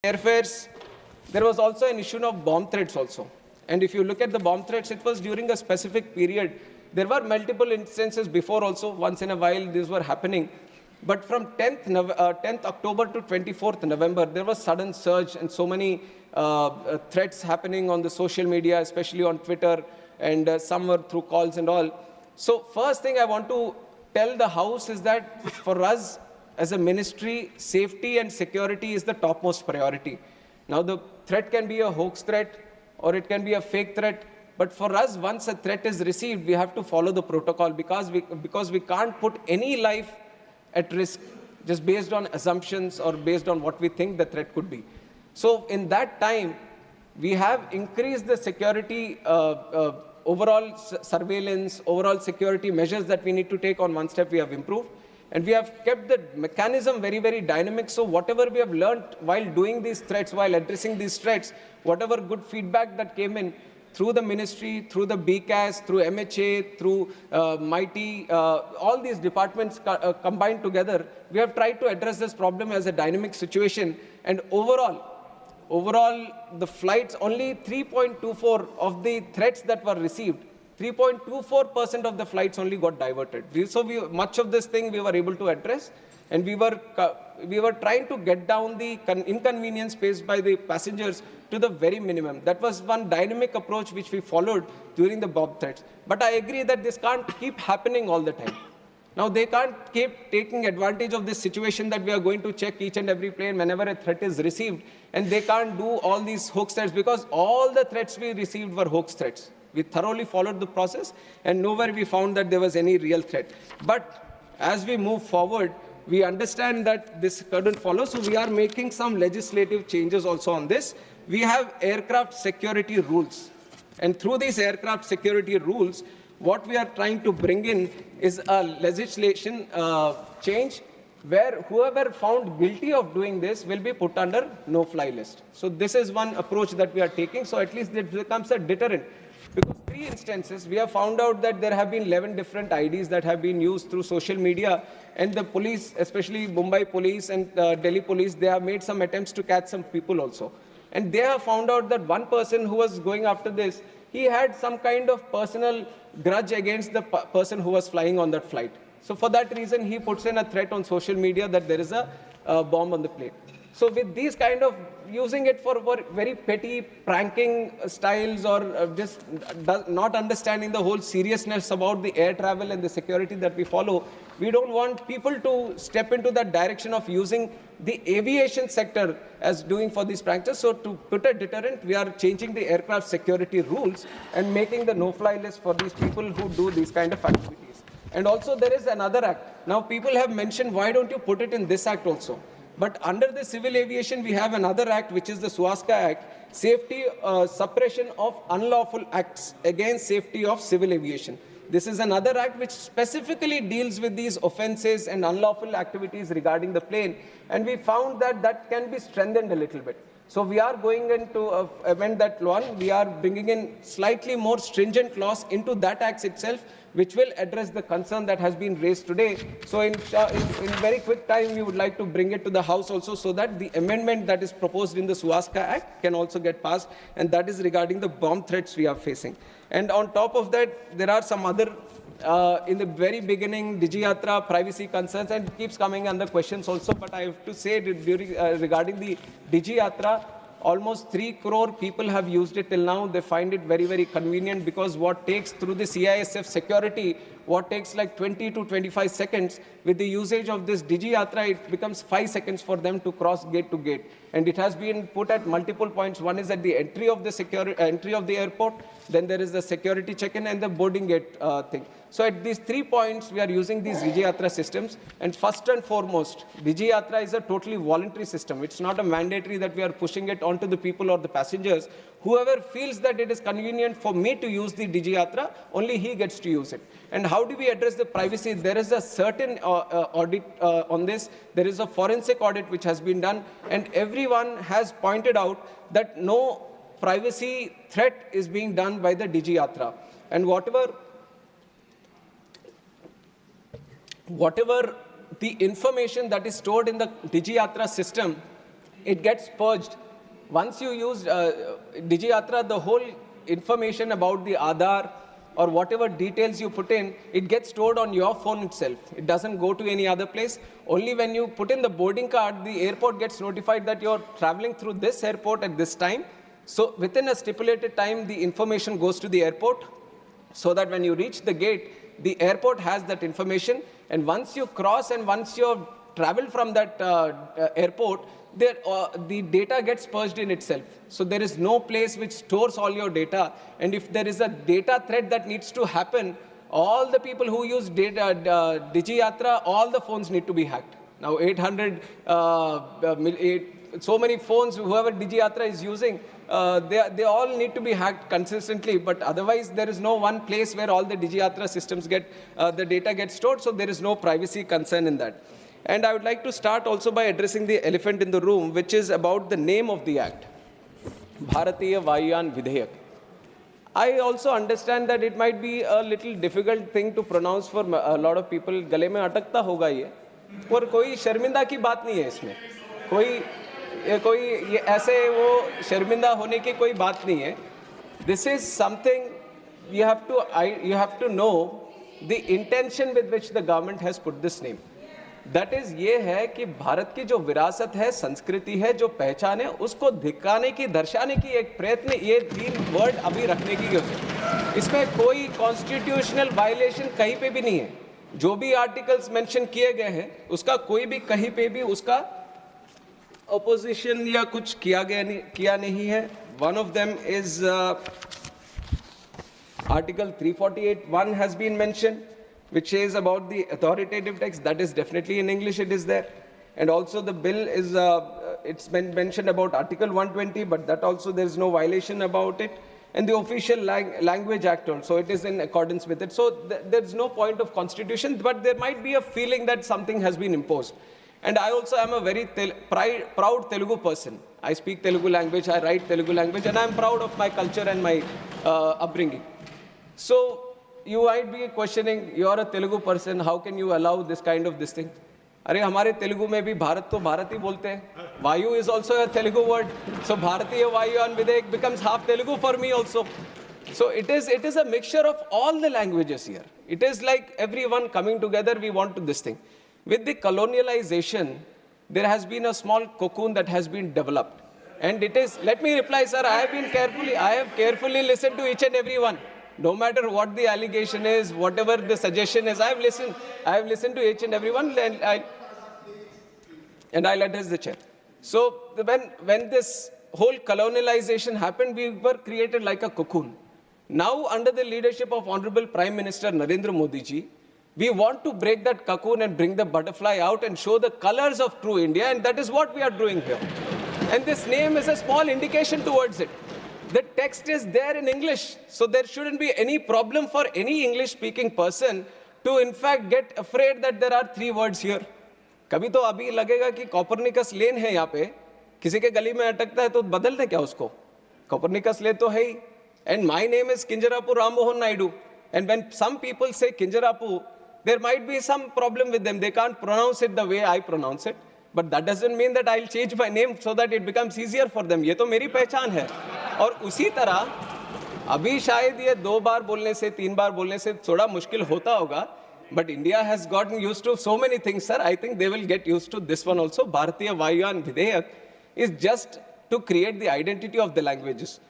airfares, there was also an issue of bomb threats also. And if you look at the bomb threats, it was during a specific period. There were multiple instances before also, once in a while these were happening. But from 10th October to 24th November, there was sudden surge and so many threats happening on the social media, especially on Twitter, and some were through calls and all. So first thing I want to tell the House is that for us, as a ministry, safety and security is the topmost priority. Now, the threat can be a hoax threat or it can be a fake threat. But for us, once a threat is received, we have to follow the protocol because we can't put any life at risk just based on assumptions or based on what we think the threat could be. So in that time, we have increased the security, overall surveillance, overall security measures that we need to take. On one step we have improved. And we have kept the mechanism very, very dynamic. So whatever we have learned while doing these threats, while addressing these threats, whatever good feedback that came in through the ministry, through the BCAS, through MHA, through MIT, all these departments combined together, we have tried to address this problem as a dynamic situation. And overall, the flights, only 3.24 of the threats that were received, 3.24% of the flights only got diverted. Much of this thing we were able to address, and we were trying to get down the inconvenience faced by the passengers to the very minimum. That was one dynamic approach which we followed during the bomb threats. But I agree that this can't keep happening all the time. Now, they can't keep taking advantage of this situation that we are going to check each and every plane whenever a threat is received, and they can't do all these hoax threats because all the threats we received were hoax threats. We thoroughly followed the process, and nowhere we found that there was any real threat. But as we move forward, we understand that this couldn't follow, so we are making some legislative changes also on this. We have aircraft security rules, and through these aircraft security rules, what we are trying to bring in is a legislation change where whoever found guilty of doing this will be put under no-fly list. So this is one approach that we are taking, so at least it becomes a deterrent. Because 3 instances, we have found out that there have been 11 different IDs that have been used through social media, and the police, especially Mumbai police and Delhi police, they have made some attempts to catch some people also. And they have found out that one person who was going after this, he had some kind of personal grudge against the person who was flying on that flight. So for that reason, he puts in a threat on social media that there is a bomb on the plane. So with these kind of using it for very petty pranking styles or just not understanding the whole seriousness about the air travel and the security that we follow, we don't want people to step into that direction of using the aviation sector as doing for these pranksters. So to put a deterrent, we are changing the aircraft security rules and making the no-fly list for these people who do these kind of activities. And also there is another act. Now people have mentioned, why don't you put it in this act also? But under the civil aviation, we have another act, which is the Swastika Act, Safety Suppression of Unlawful Acts Against Safety of Civil Aviation. This is another act which specifically deals with these offenses and unlawful activities regarding the plane. And we found that that can be strengthened a little bit. So we are going into amend that law. We are bringing in slightly more stringent clause into that act itself, which will address the concern that has been raised today. So in very quick time, we would like to bring it to the House also so that the amendment that is proposed in the Swastika Act can also get passed, and that is regarding the bomb threats we are facing. And on top of that, there are some other, in the very beginning, Digiyatra, privacy concerns, and it keeps coming under questions also, but I have to say regarding the Digiyatra, almost 3 crore people have used it till now. They find it very, very convenient because what takes through the CISF security, what takes like 20 to 25 seconds, with the usage of this Digiyatra, it becomes 5 seconds for them to cross gate to gate. And it has been put at multiple points. One is at the entry of the airport, then there is the security check-in and the boarding gate thing. So at these 3 points, we are using these Digiyatra systems. And first and foremost, Digiyatra is a totally voluntary system. It's not a mandatory that we are pushing it onto the people or the passengers. Whoever feels that it is convenient for me to use the Digiyatra, only he gets to use it. And how do we address the privacy? There is a certain audit on this. There is a forensic audit which has been done. And everyone has pointed out that no privacy threat is being done by the Digiyatra. And whatever the information that is stored in the Digiyatra system it gets purged. Once you use Digiyatra, the whole information about the Aadhaar or whatever details you put in, it gets stored on your phone itself. It doesn't go to any other place. Only when you put in the boarding card, the airport gets notified that you're traveling through this airport at this time. So within a stipulated time, the information goes to the airport so that when you reach the gate, the airport has that information. And once you cross and once you've traveled from that airport, the data gets purged in itself. So there is no place which stores all your data. And if there is a data threat that needs to happen, all the people who use Digiyatra, all the phones need to be hacked. Now 800, so many phones, whoever Digiyatra is using, they all need to be hacked consistently. But otherwise, there is no one place where all the Digiyatra systems get, the data gets stored. So there is no privacy concern in that. And I would like to start also by addressing the elephant in the room, which is about the name of the act, Bharatiya Vayuyan Vidhayak. I also understand that it might be a little difficult thing to pronounce for a lot of people. गले में अटकता होगा ये, पर कोई शर्मिंदा की बात नहीं है इसमें. कोई ये ऐसे वो शर्मिंदा होने की कोई बात नहीं है. This is something you have to know the intention with which the government has put this name. That is ये है कि भारत की जो विरासत है, संस्कृति है, जो पहचान है, उसको दिखाने की, दर्शाने की एक प्रयत्न ये 3 वर्ड अभी रखने की है. इसमें कोई कॉन्स्टिट्यूशनल वायलेशन कहीं पे भी नहीं है. जो भी आर्टिकल्स मेंशन किए गए हैं उसका कोई भी कहीं पे भी उसका अपोजिशन या कुछ किया नहीं है. One of them is article 348(1) has been mentioned, which is about the authoritative text. That is definitely in English, it is there. And also the bill is, it's been mentioned about Article 120, but that also there is no violation about it. And the official language act also, it is in accordance with it. So there is no point of constitution, but there might be a feeling that something has been imposed. And I also am a very proud Telugu person. I speak Telugu language, I write Telugu language, and I am proud of my culture and my upbringing. So, you might be questioning, you are a Telugu person, how can you allow this kind of this thing? अरे हमारे तेलुगु में भी भारत तो भारत ही बोलते हैं. वायु is also a Telugu word. So Bharatiya Vayuyan Vidhayak becomes half Telugu for me also. So it is a mixture of all the languages here. It is like everyone coming together, we want to this thing. With the colonialization, there has been a small cocoon that has been developed. And it is, let me reply, sir, I have carefully listened to each and every one. No matter what the allegation is, whatever the suggestion is, I have listened to each and every one, and I'll address the chair. So when this whole colonialization happened, we were created like a cocoon. Now, under the leadership of Honorable Prime Minister Narendra Modi ji, we want to break that cocoon and bring the butterfly out and show the colors of true India, and that is what we are doing here. And this name is a small indication towards it. The text is there in English, so there shouldn't be any problem for any English-speaking person to, in fact, get afraid that there are 3 words here. कभी तो अभी लगेगा कि Copernicus lane है यहाँ पे, किसी के गली में अटकता है तो बदल दे क्या उसको? कॉपरनिकस लेन तो है ही. And my name is Kinjarapu Ram Mohan Naidu. And when some people say Kinjarapu, there might be some problem with them. They can't pronounce it the way I pronounce it. But that doesn't mean that I'll change my name so that it becomes easier for them. ये तो मेरी पहचान है. और उसी तरह अभी शायद ये 2 बार बोलने से 3 बार बोलने से थोड़ा मुश्किल होता होगा. But India has gotten used to so many things, sir. I think they will get used to this one also. Bharatiya Vayuyan Vidhayak is just to create the identity of the languages.